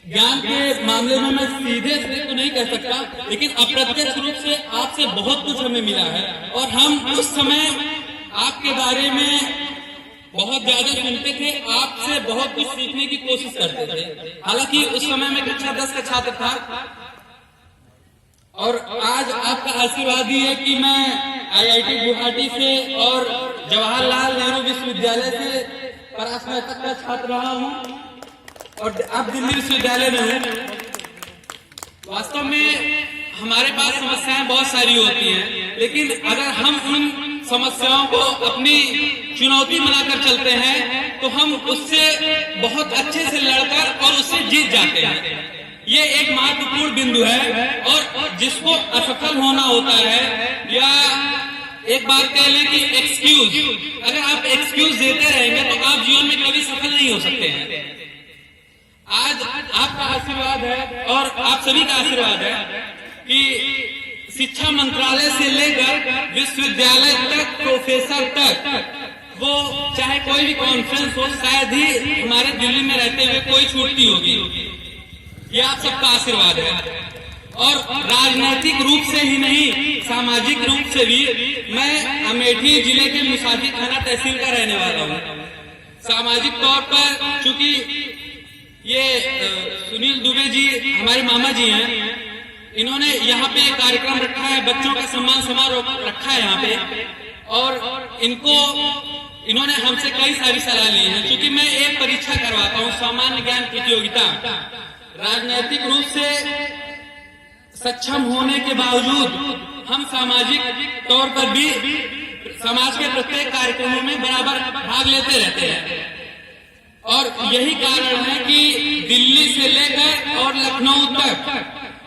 ज्ञान के मामले में मैं सीधे से तो नहीं कह सकता, लेकिन अप्रत्यक्ष रूप से आपसे बहुत कुछ हमें मिला है। और हम उस समय आपके बारे में बहुत ज्यादा सुनते थे, आपसे बहुत कुछ सीखने की कोशिश करते थे। हालांकि उस समय मैं कक्षा 10 का छात्र था, और आज आपका आशीर्वाद ही है कि मैं IIT गुवाहाटी से और जवाहरलाल नेहरू विश्वविद्यालय से परास्नातक का छात्र रहा हूँ, और अब दिल्ली विश्वविद्यालय में हूँ। वास्तव में हमारे पास समस्याएं बहुत सारी होती हैं, लेकिन अगर हम उन समस्याओं को अपनी चुनौती बनाकर चलते हैं तो हम उससे बहुत अच्छे से लड़कर और उससे जीत जाते हैं। ये एक महत्वपूर्ण बिंदु है, और जिसको असफल होना होता है, या एक बात कह लें कि एक्सक्यूज, अगर आप एक्सक्यूज देते रहेंगे तो आप जीवन में कभी सफल नहीं हो सकते हैं। आज आपका आशीर्वाद है और आप सभी का आशीर्वाद है कि शिक्षा मंत्रालय से लेकर विश्वविद्यालय तक, प्रोफेसर तक, वो चाहे कोई भी कॉन्फ्रेंस हो, शायद ही हमारे दिल्ली में रहते हुए कोई छूटती होगी। ये आप सबका आशीर्वाद है। और राजनीतिक रूप से ही नहीं, सामाजिक रूप से भी मैं अमेठी जिले के मुसाफी थाना तहसील का रहने वाला हूँ। सामाजिक तौर पर चूंकि ये सुनील दुबे जी हमारे मामा जी हैं, इन्होंने यहाँ पे एक कार्यक्रम रखा है, बच्चों का सम्मान समारोह रखा है यहाँ पे, और इन्होंने हमसे कई सारी सलाह ली है। क्योंकि मैं एक परीक्षा करवाता हूँ, सामान्य ज्ञान प्रतियोगिता। राजनीतिक रूप से सक्षम होने के बावजूद हम सामाजिक तौर पर भी समाज के प्रत्येक कार्यक्रमों में बराबर भाग लेते रहते हैं, और यही कारण है कि दिल्ली से लेकर और लखनऊ तक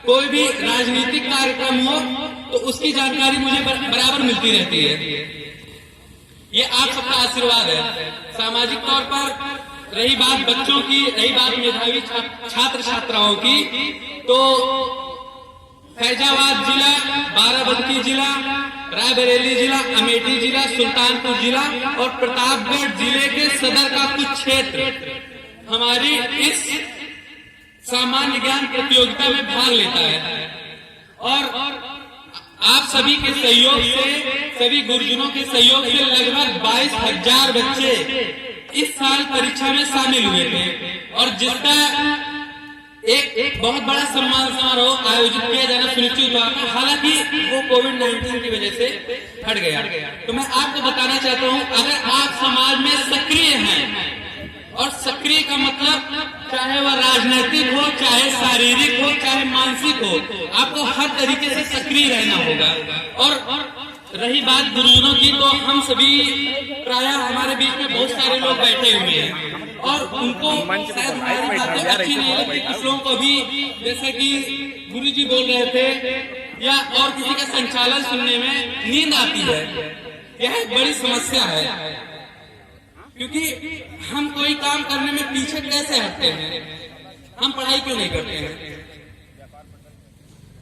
कोई भी राजनीतिक कार्यक्रम हो तो उसकी जानकारी मुझे बराबर मिलती रहती है। ये आप सबका आशीर्वाद है। सामाजिक तौर पर रही बात बच्चों की, रही बात मेधावी छात्र छात्राओं की, तो फैजाबाद जिला, बाराबंकी जिला, रायबरेली जिला, अमेठी जिला, सुल्तानपुर जिला और प्रतापगढ़ जिले के सदर का कुछ क्षेत्र हमारी इस सामान्य ज्ञान प्रतियोगिता में भाग लेता है। और आप सभी के सहयोग से, सभी गुरुजनों के सहयोग से लगभग 22,000 बच्चे इस साल परीक्षा में शामिल हुए थे, और जिसका एक बहुत बड़ा सम्मान समारोह आयोजित किया जाना सुनिश्चित हुआ था। हालांकि वो कोविड-19 की वजह से हट गया। तो मैं आपको बताना चाहता हूँ, अगर आप समाज में सक्रिय हैं, और सक्रिय का मतलब चाहे वह राजनीतिक हो, चाहे शारीरिक हो, चाहे मानसिक हो, आपको हर तरीके से सक्रिय रहना होगा। और रही बात गुरुजनों की, तो हम सभी प्रायः हमारे बीच में बहुत सारे लोग बैठे हुए हैं, और उनको शायद हमारी बातें अच्छी नहीं लगती। कुछ लोगों को भी, जैसे कि गुरुजी बोल रहे थे, या और किसी का संचालन सुनने में नींद आती है। यह एक बड़ी समस्या है, क्योंकि हम कोई काम करने में पीछे कैसे हटते हैं? हम पढ़ाई क्यों नहीं करते हैं?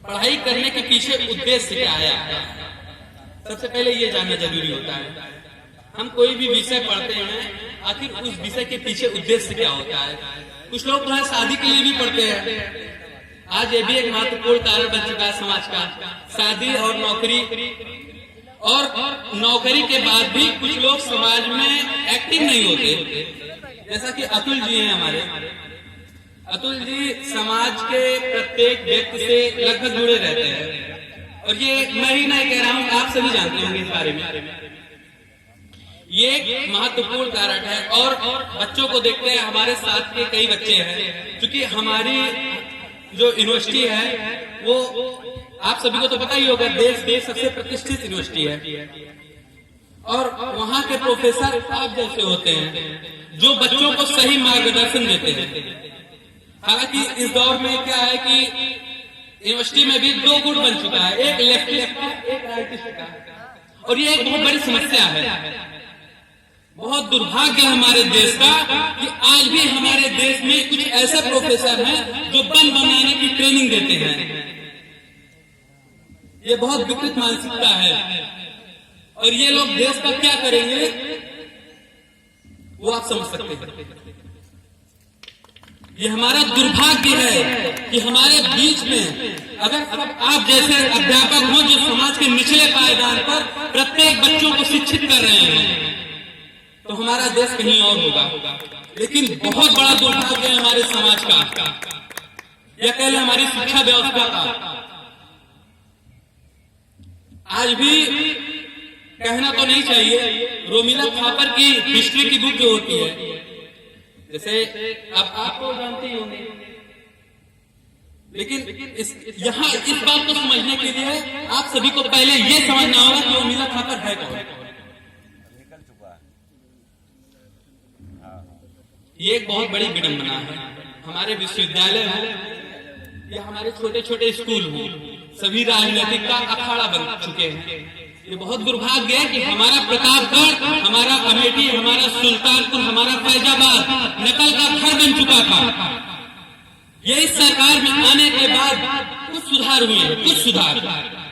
पढ़ाई करने के पीछे उद्देश्य क्या है? सबसे पहले ये जानना जरूरी होता है। हम कोई भी विषय पढ़ते हैं, आखिर उस विषय के पीछे उद्देश्य क्या होता है? कुछ लोग तो है शादी के लिए भी पढ़ते हैं। आज ये भी एक महत्वपूर्ण कारण बन चुका है समाज का, शादी और नौकरी। और नौकरी के बाद भी कुछ लोग समाज में एक्टिव नहीं होते। जैसा कि अतुल जी हैं हमारे, अतुल जी समाज के प्रत्येक व्यक्ति से लगभग जुड़े रहते हैं, और ये मैं ही नहीं कह रहा हूँ, आप सभी जानते होंगे इस बारे में। ये एक महत्वपूर्ण कारण है। और बच्चों को देखते हैं, हमारे साथ के कई बच्चे हैं, क्योंकि हमारी जो यूनिवर्सिटी है वो आप सभी को तो पता ही होगा, देश की सबसे प्रतिष्ठित यूनिवर्सिटी है, और वहाँ के प्रोफेसर आप जैसे होते हैं जो बच्चों को सही मार्गदर्शन देते हैं। हालांकि इस दौर में क्या है कि यूनिवर्सिटी में भी 2 गुट बन चुका है, एक लेफ्टिस्ट का, एक राइटिस्ट का, और ये एक बहुत बड़ी समस्या है। बहुत दुर्भाग्य है हमारे देश का कि आज भी हमारे देश में कुछ ऐसे प्रोफेसर हैं जो बम बनाने की ट्रेनिंग देते हैं। ये बहुत विकृत मानसिकता है, और ये लोग देश का क्या करेंगे वो आप समझ सकते हैं। ये हमारा दुर्भाग्य है कि हमारे बीच में अगर सब आप जैसे अध्यापक हो जो समाज के निचले पायदान पर प्रत्येक बच्चों को शिक्षित कर रहे हैं तो हमारा देश कहीं और होगा। लेकिन बहुत बड़ा दुर्भाग्य है हमारे समाज का, या कह लें हमारी शिक्षा व्यवस्था का। आज भी कहना तो नहीं चाहिए, रोमिला थापर की हिस्ट्री की बुक जो होती है, जैसे अब आपको जानते ही होंगे, लेकिन यहाँ इस बात को समझने के लिए आप सभी को पहले ये समझना होगा कि रोमिला थापर है कौन। ये एक बहुत बड़ी विडंबना है। हमारे विश्वविद्यालय हो या हमारे छोटे छोटे स्कूल हो, सभी राजनीतिक का अखाड़ा बन चुके हैं। ये बहुत दुर्भाग्य है कि हमारा प्रतापगढ़, हमारा अमेठी, हमारा सुल्तानपुर, हमारा फैजाबाद नकल का घर बन चुका था। ये इस सरकार में आने के बाद कुछ सुधार हुए हैं, कुछ सुधार,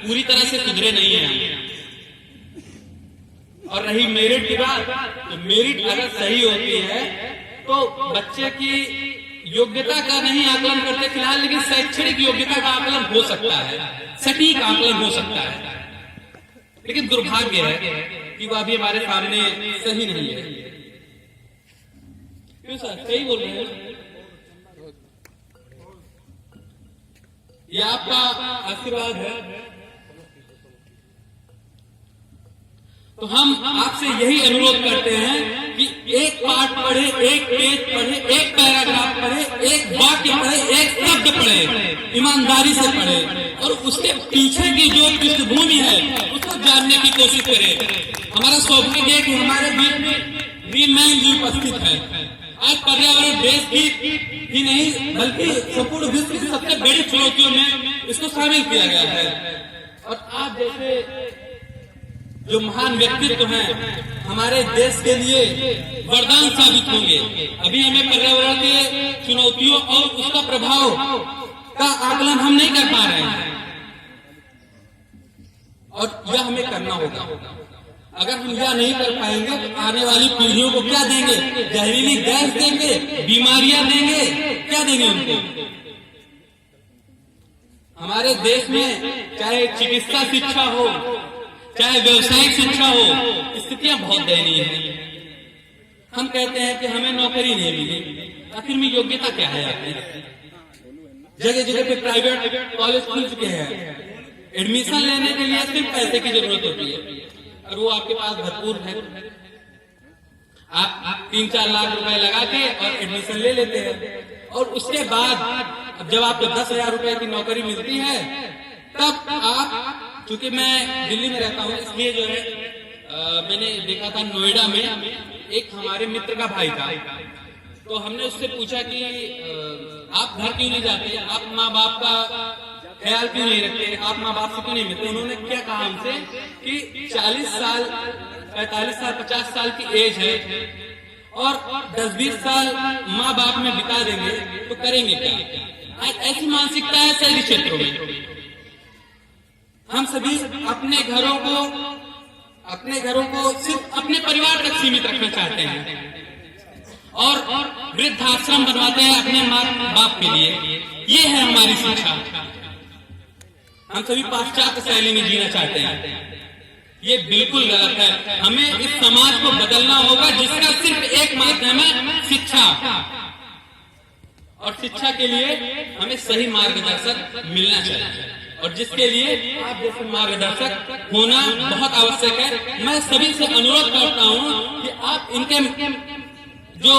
पूरी तरह से सुधरे नहीं है। और रही मेरिट की बात, तो मेरिट अगर सही होती है तो बच्चे की योग्यता का नहीं आकलन करते फिलहाल, लेकिन शैक्षणिक योग्यता का आकलन हो सकता है, सटीक आकलन हो सकता है। लेकिन दुर्भाग्य है कि वह अभी हमारे सामने सही नहीं है। क्यों सर, सही बोल रहे हैं? ये आपका आशीर्वाद है। तो हम आपसे यही अनुरोध करते हैं कि एक पाठ पढ़े, एक पेज पढ़े, एक पैराग्राफ पढ़े, एक वाक्य पढ़े, एक शब्द पढ़े, ईमानदारी से पढ़े और उसके पीछे की जो पृष्ठभूमि है उसको जानने की कोशिश करें। हमारा सौभाग्य है कि हमारे बीच में वीरमैन जी उपस्थित है। आज पर्यावरण देश की ही नहीं बल्कि संपूर्ण विश्व की सबसे बड़ी चुनौतियों में इसको शामिल किया गया है। और आप जैसे जो महान व्यक्तित्व हैं हमारे देश के लिए वरदान साबित होंगे। अभी हमें पर्यावरण के चुनौतियों और उसका प्रभाव का आकलन हम नहीं कर पा रहे हैं और यह हमें करना होगा। अगर हम यह नहीं कर पाएंगे तो आने वाली पीढ़ियों को क्या देंगे? जहरीली गैस देंगे, बीमारियां देंगे, क्या देंगे उनको? हमारे देश में चाहे चिकित्सा शिक्षा हो, चाहे व्यवसायिक शिक्षा हो, स्थितियां बहुत दयनीय हैं। हम कहते हैं कि हमें नौकरी नहीं मिली, आखिर में योग्यता क्या है आपकी? जगह जगह पे प्राइवेट कॉलेज खुल चुके हैं, एडमिशन लेने के लिए सिर्फ पैसे की जरूरत होती है और वो आपके पास भरपूर है। आप 3-4 लाख रुपए लगा के और एडमिशन ले लेते हैं और उसके बाद जब आपको 10,000 रुपए की नौकरी मिलती है तब आप, क्योंकि मैं दिल्ली में रहता हूँ इसलिए जो है मैंने देखा था नोएडा में एक हमारे मित्र का भाई था, तो हमने उससे पूछा कि आप घर क्यों नहीं जाते, आप माँ बाप का ख्याल क्यों नहीं रखते, आप माँ बाप से क्यों नहीं मिलते? उन्होंने क्या कहा हमसे कि 40 साल, 45 साल, 50 साल की एज है और 10-20 साल माँ बाप में बिता देंगे तो करेंगे क्या? ऐसी मानसिकता है शहरी क्षेत्रों में। हम सभी अपने घरों को सिर्फ अपने परिवार तक सीमित रखना चाहते हैं और वृद्धाश्रम बनवाते हैं अपने माँ बाप के लिए। ये है हमारी शिक्षा। हम सभी पाश्चात्य शैली में जीना चाहते हैं, ये बिल्कुल गलत है। हमें इस समाज को बदलना होगा जिसका सिर्फ एक माध्यम है शिक्षा, और शिक्षा के लिए हमें सही मार्गदर्शक मिलना चाहिए और जिसके लिए आप जैसे मार्गदर्शक होना बहुत आवश्यक है। मैं सभी से अनुरोध करता हूं कि आप इनके जो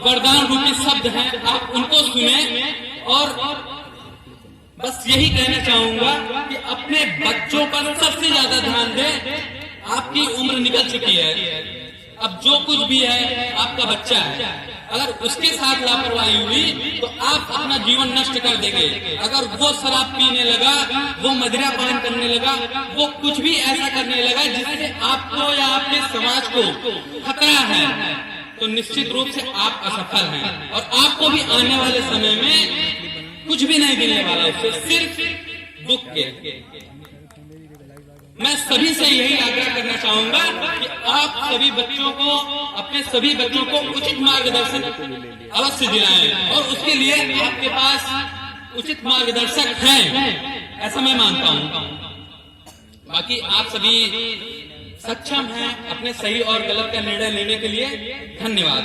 वरदान रूपी शब्द हैं आप उनको सुने और बस यही कहना चाहूंगा कि अपने बच्चों पर सबसे ज्यादा ध्यान दें। आपकी उम्र निकल चुकी है, अब जो कुछ भी है आपका बच्चा है, अगर उसके साथ लापरवाही हुई तो आप अपना जीवन नष्ट कर देंगे। अगर वो शराब पीने लगा, वो मदिरा पान करने लगा, वो कुछ भी ऐसा करने लगा जिससे आपको या आपके समाज को खतरा है, तो निश्चित रूप से आप असफल हैं और आपको भी आने वाले समय में कुछ भी नहीं मिलने वाला, उससे सिर्फ दुख के। मैं सभी से यही आग्रह करना चाहूंगा कि आप सभी बच्चों को, अपने सभी बच्चों को उचित मार्गदर्शन अवश्य दिलाएं, और उसके लिए आपके पास उचित मार्गदर्शक हैं, ऐसा मैं मानता हूं। बाकी आप सभी सक्षम हैं अपने सही और गलत का निर्णय लेने के लिए। धन्यवाद।